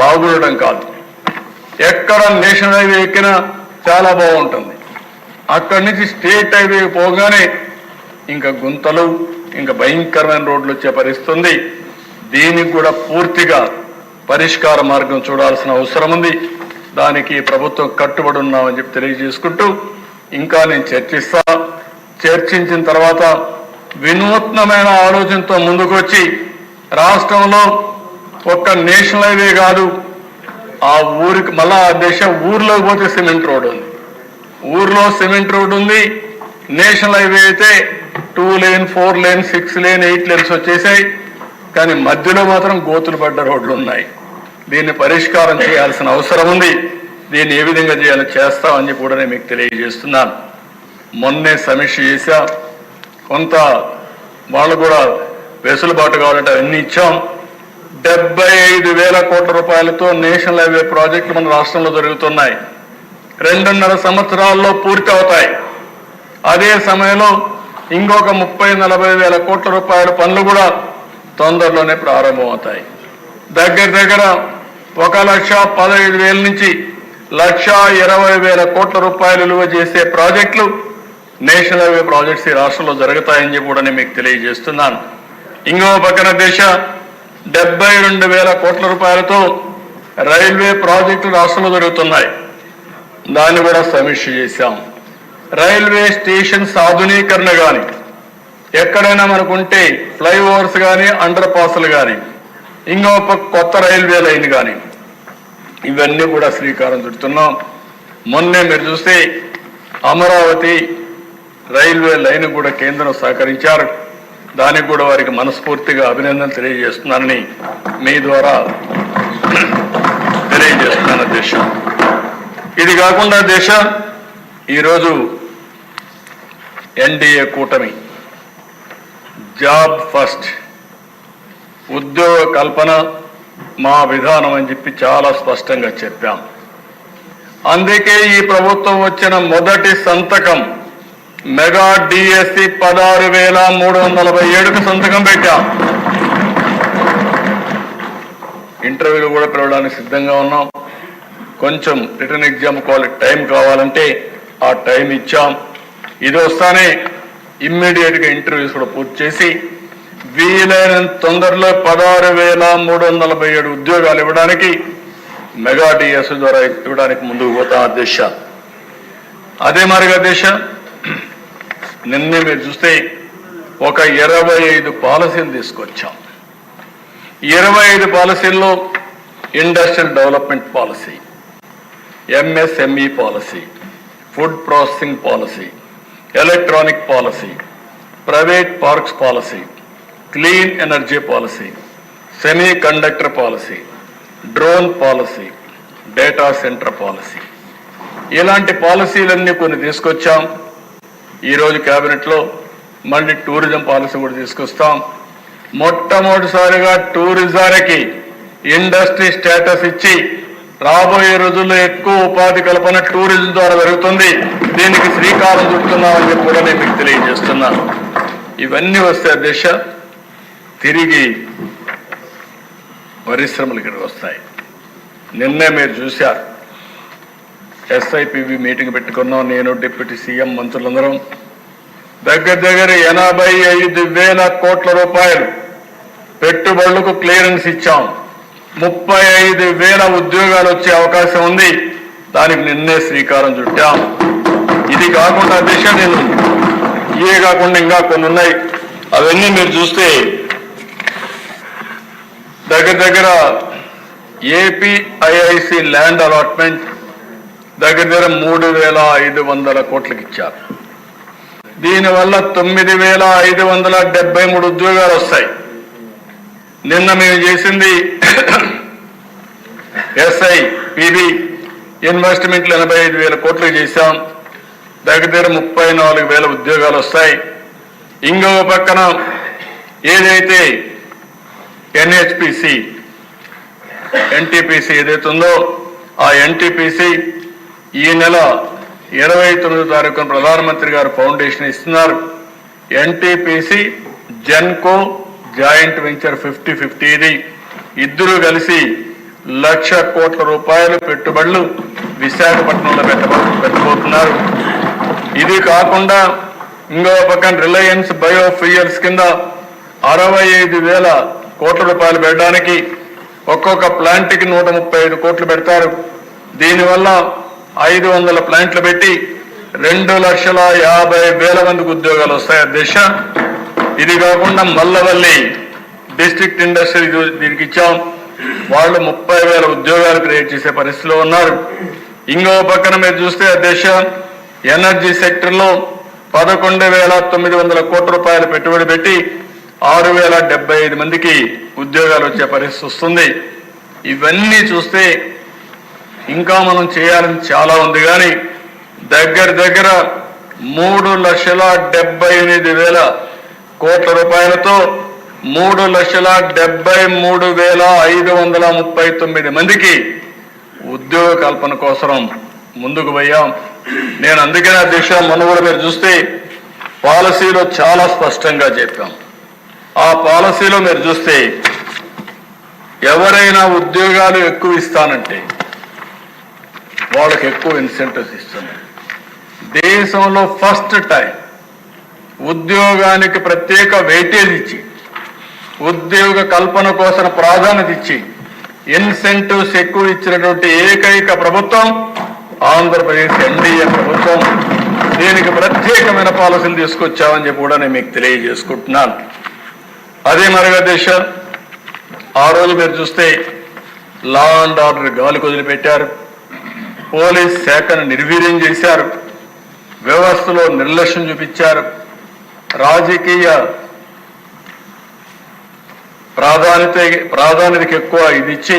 బాగుండడం కాదు. ఎక్కడ నేషనల్ హైవే ఎక్కినా చాలా బాగుంటుంది. అక్కడి నుంచి స్టేట్ హైవే పోగానే ఇంకా గుంతలు, ఇంకా భయంకరమైన రోడ్లు వచ్చే పరిస్థితి ఉంది. దీనికి కూడా పూర్తిగా పరిష్కార మార్గం చూడాల్సిన అవసరం ఉంది. దానికి ప్రభుత్వం కట్టుబడి ఉన్నామని చెప్పి తెలియజేసుకుంటూ ఇంకా నేను చర్చించిన తర్వాత వినూత్నమైన ఆలోచనతో ముందుకు వచ్చి రాష్ట్రంలో ఒక్క నేషనల్ హైవే కాదు, ఆ ఊరికి మళ్ళా ఆ ఊర్లోకి పోతే సిమెంట్ రోడ్ ఉంది, ఊర్లో సిమెంట్ రోడ్ ఉంది. నేషనల్ హైవే అయితే 2 లేన్ 4 లేన్ 6 లేన్ 8 లేన్స్ వచ్చేసాయి. కానీ మధ్యలో మాత్రం గోతులు పడ్డ రోడ్లు ఉన్నాయి. దీన్ని పరిష్కారం చేయాల్సిన అవసరం ఉంది. దీన్ని ఏ విధంగా చేయాలో చేస్తామని చెప్పి కూడా నేను మీకు తెలియజేస్తున్నాను. మొన్నే సమీక్ష చేశా. కొంత వాళ్ళు కూడా వెసులుబాటు కావాలంటే అన్ని ఇచ్చాం. 75,000 కోట్ల రూపాయలతో నేషనల్ హైవే ప్రాజెక్టులు మన రాష్ట్రంలో జరుగుతున్నాయి. 2.5 సంవత్సరాల్లో పూర్తి అవుతాయి. అదే సమయంలో ఇంకొక 30-40 కోట్ల రూపాయల పనులు కూడా తొందరలోనే ప్రారంభమవుతాయి. దగ్గర 1,15,000 నుంచి 1,20,000 కోట్ల రూపాయలు విలువ చేసే ప్రాజెక్టులు నేషనల్ హైవే ప్రాజెక్ట్స్ ఈ రాష్ట్రంలో జరుగుతాయని చెప్పి కూడా నేను మీకు తెలియజేస్తున్నాను. ఇంకో పక్కన 72,000 కోట్ల రూపాయలతో రైల్వే ప్రాజెక్టులు రాష్ట్రంలో జరుగుతున్నాయి. దాన్ని కూడా సమీక్ష చేశాం. రైల్వే స్టేషన్స్ ఆధునీకరణ కానీ, ఎక్కడైనా మనకుంటే ఫ్లైఓవర్స్ కానీ, అండర్ పాస్లు కానీ, ఇంకో కొత్త రైల్వే లైన్ కానీ, ఇవన్నీ కూడా శ్రీకారం చుడుతున్నాం. మొన్నే మీరు చూస్తే అమరావతి రైల్వే లైన్ కూడా కేంద్రం సహకరించారు. దానికి కూడా వారికి మనస్ఫూర్తిగా అభినందనలు తెలియజేస్తున్నానని మీ ద్వారా తెలియజేస్తున్నాను. దేశం ఇది కాకుండా ఈరోజు ఎన్డీఏ కూటమి జాబ్ ఫస్ట్, ఉద్యోగ కల్పన మా విధానం అని చెప్పి చాలా స్పష్టంగా చెప్పాం. అందుకే ఈ ప్రభుత్వం వచ్చిన మొదటి సంతకం మెగా డిఎస్సి 16,347కు సంతకం పెట్టాం. ఇంటర్వ్యూలు కూడా పిలవడానికి సిద్ధంగా ఉన్నాం. కొంచెం రిటర్న్ ఎగ్జామ్ టైం కావాలంటే ఆ టైం ఇచ్చాం. ఇది వస్తానే ఇమ్మీడియట్గా ఇంటర్వ్యూస్ కూడా పూర్తి చేసి వీలైనంత తొందరలో 16,347 ఉద్యోగాలు ఇవ్వడానికి మెగా డిఎస్ ద్వారా ఇవ్వడానికి ముందుకు పోతా దిశ. అదే మరిగా దిశ నిన్నే మీరు చూస్తే ఒక 25 పాలసీలు తీసుకొచ్చాం. 25 పాలసీల్లో industrial development policy, MSME policy, food processing policy, electronic policy, private parks policy, clean energy policy, semiconductor policy, drone policy, data centre policy, ఇలాంటి పాలసీలన్నీ కొన్ని తీసుకొచ్చాం. ఈరోజు క్యాబినెట్లో మళ్ళీ టూరిజం పాలసీ కూడా తీసుకొస్తాం. మొట్టమొదటిసారిగా టూరిజానికి ఇండస్ట్రీ స్టేటస్ ఇచ్చి రాబోయే రోజుల్లో ఎక్కువ ఉపాధి కల్పన టూరిజం ద్వారా జరుగుతుంది. దీనికి శ్రీకారం చుడుతున్నామని చెప్పి కూడా నేను మీకు తెలియజేస్తున్నాను. ఇవన్నీ వస్తే దిశ తిరిగి పరిశ్రమలు ఇక్కడికి వస్తాయి. నిన్నే మీరు చూశారు, ఎస్ఐపివి మీటింగ్ పెట్టుకున్నాం. నేను డిప్యూటీ సీఎం మంత్రులందరం దగ్గర 85,000 కోట్ల రూపాయలు పెట్టుబడులకు క్లియరెన్స్ ఇచ్చాం. 35,000 ఉద్యోగాలు వచ్చే అవకాశం ఉంది. దానికి నిన్నే శ్రీకారం చుట్టాం. ఇది కాకుండా దిశ నేను ఇవే కాకుండా ఇంకా కొన్ని ఉన్నాయి. అవన్నీ మీరు చూస్తే దగ్గర ఏపీఐఐసి ల్యాండ్ అలాట్మెంట్ దగ్గర 3,500 కోట్లకి ఇచ్చారు. దీనివల్ల 9,573 ఉద్యోగాలు వస్తాయి. నిన్న మేము చేసింది ఎస్ఐపిబి ఇన్వెస్ట్మెంట్లు 85,000 కోట్లకు చేశాం. దగ్గర 34,000 ఉద్యోగాలు వస్తాయి. ఇంకో పక్కన ఏదైతే ఎన్హెచ్పిసి ఎన్టీపీసీ ఏదైతే ఉందో ఆ ఎన్టీపీసీ ఈ నెల 29వ తారీఖున ప్రధానమంత్రి గారు ఫౌండేషన్ ఇస్తున్నారు. ఎన్టీపీసీ జెన్కో జాయింట్ వెంచర్ 50-50 ఇది ఇద్దరు కలిసి 1,00,000 కోట్ల రూపాయలు పెట్టుబడులు విశాఖపట్నంలో పెట్టబోతున్నారు. ఇది కాకుండా ఇంకో పక్కన రిలయన్స్ బయోఫ్యూయల్స్ కింద 65,000 కోట్ల రూపాయలు పెట్టడానికి ఒక్కొక్క ప్లాంట్కి 135 కోట్లు పెడతారు. దీనివల్ల 500 ప్లాంట్లు పెట్టి 2,50,000 మందికి ఉద్యోగాలు వస్తాయి దిశ. ఇది కాకుండా మల్లవల్లి డిస్ట్రిక్ట్ ఇండస్ట్రీ దీనికి ఇచ్చాం. వాళ్ళు 30,000 ఉద్యోగాలు క్రియేట్ చేసే పరిస్థితిలో ఉన్నారు. ఇంకో పక్కన మీరు చూస్తే దిశ ఎనర్జీ సెక్టర్లో 11,900 కోట్ల రూపాయలు పెట్టుబడి పెట్టి 6,075 మందికి ఉద్యోగాలు వచ్చే పరిస్థితి వస్తుంది. ఇవన్నీ చూస్తే ఇంకా మనం చేయాలని చాలా ఉంది. కానీ దగ్గర 3,78,000 కోట్ల రూపాయలతో 3,73,539 మందికి ఉద్యోగ కల్పన కోసం ముందుకు పోయాం. నేను అందుకనే దిశ మొన్న కూడా మీరు చూస్తే పాలసీలో చాలా స్పష్టంగా చెప్పాం. ఆ పాలసీలో మీరు చూస్తే ఎవరైనా ఉద్యోగాలు ఎక్కువ ఇస్తానంటే వాళ్ళకి ఎక్కువ ఇన్సెంటివ్స్ ఇస్తున్నాం. దేశంలో ఫస్ట్ టైం ఉద్యోగానికి ప్రత్యేక వెయిటేజ్ ఇచ్చి ఉద్యోగ కల్పన కోసం ప్రాధాన్యత ఇచ్చి ఇన్సెంటివ్స్ ఎక్కువ ఇచ్చినటువంటి ఏకైక ప్రభుత్వం ఆంధ్రప్రదేశ్ ఎన్డీఏ ప్రభుత్వం. దీనికి ప్రత్యేకమైన పాలసీలు తీసుకొచ్చామని చెప్పి కూడా నేను మీకు తెలియజేసుకుంటున్నాను. అదే మరిగా దేశ ఆ రోజు మీరు చూస్తే లా అండ్ ఆర్డర్ గాలికి వదిలిపెట్టారు. పోలీస్ శాఖను నిర్వీర్యం చేశారు. వ్యవస్థలో నిర్లక్ష్యం చూపించారు. రాజకీయ ప్రాధాన్యతకి ఎక్కువ ఇది ఇచ్చి